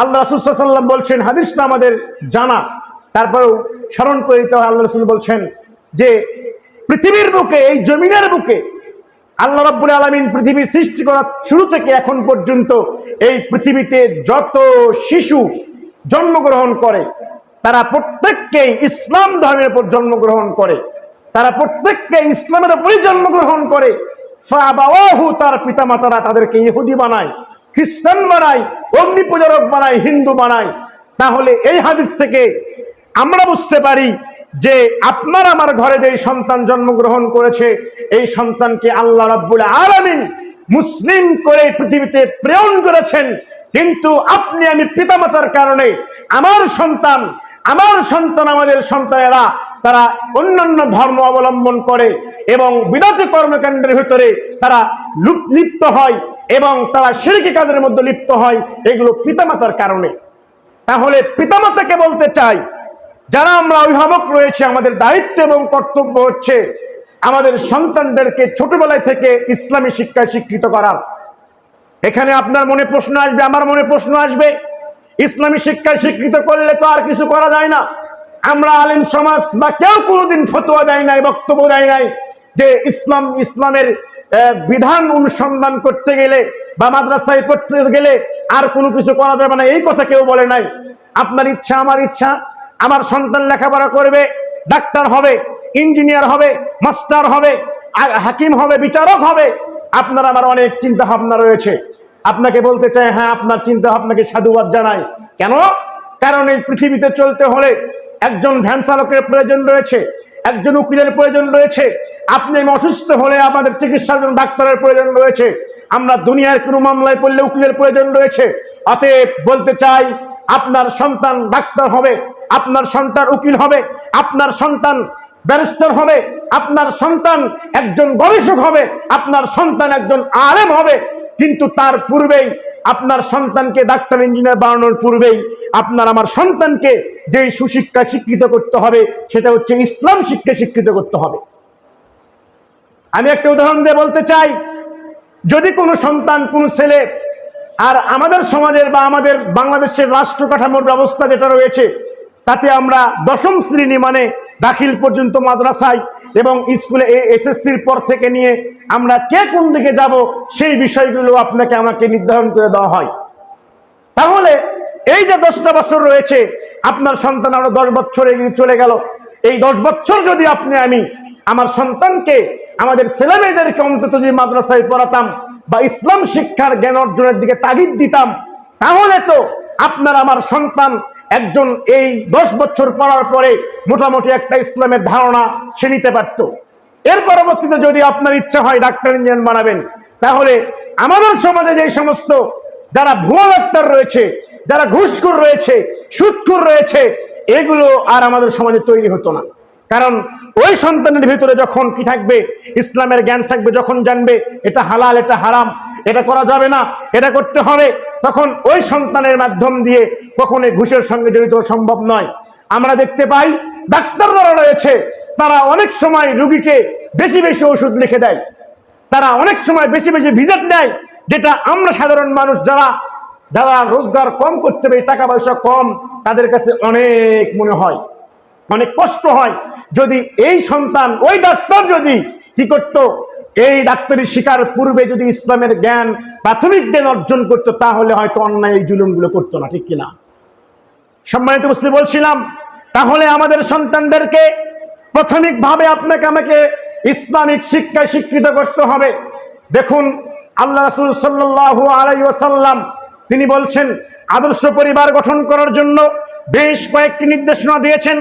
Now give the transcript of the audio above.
আল্লাহ রাসূল সাল্লাল্লাহু আলাইহি ওয়াসাল্লাম বলছেন, হাদিসটা আমাদের জানা, তারপরেও স্মরণ করে দিতে হয়। আল্লাহ রাসূল বলছেন যে পৃথিবীর বুকে, এই জমিনের বুকে আল্লাহ রাব্বুল আলামিন পৃথিবী সৃষ্টি করার শুরু থেকে এখন পর্যন্ত এই পৃথিবীতে যত শিশু জন্মগ্রহণ করে তারা প্রত্যেককেই ইসলাম ধর্মের উপর জন্মগ্রহণ করে, তারা প্রত্যেককে ইসলামের উপরই জন্মগ্রহণ করে। ফাবাওয়াহু, তার পিতামাতারা তাদেরকে ইহুদি বানায়, খ্রিস্টান বানায়, অগ্নি পূজারক বানায়, হিন্দু বানায়। তাহলে এই হাদিস থেকে আমরা বুঝতে পারি যে আপনার আমার ঘরে যে সন্তান জন্মগ্রহণ করেছে, এই সন্তানকে আল্লাহ রাব্বুল আলামিন মুসলিম করে পৃথিবীতে প্রেরণ করেছেন। কিন্তু আপনি আমি পিতামাতার কারণে আমার সন্তান, আমাদের সন্তানেরা তারা অন্যান্য ধর্ম অবলম্বন করে এবং বিদআতি কর্মকাণ্ডের ভিতরে তারা লিপ্ত হয় এবং তারা শিরকি কাজের মধ্যে লিপ্ত হয়, এগুলো পিতামাতার কারণে। তাহলে পিতামাতাকে বলতে চাই, যারা আমরা অভিভাবক রয়েছে, আমাদের দায়িত্ব এবং কর্তব্য হচ্ছে আমাদের সন্তানদেরকে ছোটবেলায় থেকে ইসলামী শিক্ষায় শিক্ষিত করার। এখানে আপনার মনে প্রশ্ন আসবে, আমার মনে প্রশ্ন আসবে, ইসলামী শিক্ষায় শিক্ষিত করলে তো আর কিছু করা যায় না। আমরা আলেম সমাজ বা কেউ কোনোদিন ফতোয়া দেয় নাই, বক্তব্য দেয় নাই যে ইসলামের বিধান অনুসন্ধান করতে গেলে বা মাদ্রাসায় পড়তে গেলে আর কোনো কিছু করা যাবে না, এই কথা কেউ বলে নাই। আপনার ইচ্ছা, আমার ইচ্ছা, আমার সন্তান লেখাপড়া করবে, ডাক্তার হবে, ইঞ্জিনিয়ার হবে, মাস্টার হবে, হাকিম হবে, বিচারক হবে। আপনার আমার অনেক চিন্তা ভাবনা রয়েছে। আপনাকে বলতে চাই, হ্যাঁ, আপনার চিন্তা ভাবনাকে সাধুবাদ জানাই। কেন? কারণ এই পৃথিবীতে চলতে হলে একজন ভ্যান চালকের প্রয়োজন রয়েছে, একজন উকিলের প্রয়োজন রয়েছে। আপনি অসুস্থ হলে আমাদের চিকিৎসার জন্য ডাক্তারের প্রয়োজন রয়েছে। আমরা দুনিয়ার কোনো মামলায় পড়লে উকিলের প্রয়োজন রয়েছে। অতএব বলতে চাই, আপনার সন্তান ডাক্তার হবে, আপনার সন্তান উকিল হবে, আপনার সন্তান ব্যারিস্টার হবে, আপনার সন্তান একজন গবেষক হবে, আপনার সন্তান একজন আলেম হবে। কিন্তু তার পূর্বেই আপনার সন্তানকে ডাক্তার ইঞ্জিনিয়ার বানানোর পূর্বেই আপনার আমার সন্তানকে যে সুশিক্ষা শিক্ষিত করতে হবে, সেটা হচ্ছে ইসলাম শিক্ষা শিক্ষিত করতে হবে। আমি একটা উদাহরণ দিয়ে বলতে চাই, যদি কোনো সন্তান, কোনো ছেলে, আর আমাদের সমাজের বা আমাদের বাংলাদেশের রাষ্ট্র কাঠামোর ব্যবস্থা যেটা রয়েছে, তাতে আমরা দশম শ্রেণী মানে দাখিল পর্যন্ত মাদ্রাসায় এবং স্কুলে এসএসসির পর থেকে নিয়ে আমরা কে কোন দিকে যাব সেই বিষয়গুলো আপনাকে আমাকে নির্ধারণ করে দেওয়া হয়। তাহলে এই যে 10টা বছর রয়েছে, আপনার সন্তান আরো 10 বছরে চলে গেল। এই 10 বছর যদি আপনি আমি আমার সন্তানকে, আমাদের ছেলেমেয়েদেরকে অন্তত যদি মাদ্রাসায় পড়াতাম বা ইসলাম শিক্ষার জ্ঞান অর্জনের দিকে তাগিদ দিতাম, তাহলে তো আপনার আমার সন্তান একজন এই 10 বছর পড়ার পরে মোটামুটি একটা ইসলামের ধারণা সে নিতে পারত। এর পরবর্তীতে যদি আপনার ইচ্ছা হয় ডাক্তার ইঞ্জিনিয়ার বানাবেন, তাহলে আমাদের সমাজে যে সমস্ত যারা ভুয়া ডাক্তার রয়েছে, যারা ঘুষখোর রয়েছে, সুদখোর রয়েছে, এগুলো আর আমাদের সমাজে তৈরি হতো না। কারণ ওই সন্তানের ভিতরে যখন কি থাকবে, ইসলামের জ্ঞান থাকবে, যখন জানবে এটা হালাল, এটা হারাম, এটা করা যাবে না, এটা করতে হবে, তখন ওই সন্তানের মাধ্যম দিয়ে কখনোই ঘুষের সঙ্গে জড়িত সম্ভব নয়। আমরা দেখতে পাই ডাক্তার যারা রয়েছে তারা অনেক সময় রোগীকে বেশি বেশি ওষুধ লিখে দেয়, তারা অনেক সময় বেশি বেশি ভিজিট নেয়, যেটা আমরা সাধারণ মানুষ যারা যারা রোজগার কম করতে পারে, টাকা পয়সা কম, তাদের কাছে অনেক মনে হয়, অনেক কষ্ট হয়। যদি এই সন্তান, ওই ডাক্তার যদি কি করত, এই ডাক্তারি শিকার পূর্বে যদি ইসলামের জ্ঞান, প্রাথমিক জ্ঞান অর্জন করতো, তাহলে হয়তো অন্যায় এই জুলুমগুলো করতো না, ঠিক কিনা? সম্মানিত উপস্থিতি, বলছিলাম তাহলে আমাদের সন্তানদেরকে প্রাথমিকভাবে আপনাকে আমাকে ইসলামিক শিক্ষায় শিক্ষিত করতে হবে। দেখুন, আল্লাহ রাসূল সাল্লাল্লাহু আলাইহি ওয়াসাল্লাম তিনি বলছেন, আদর্শ পরিবার গঠন করার জন্য বেশ কয়েকটি নির্দেশনা দিয়েছেন।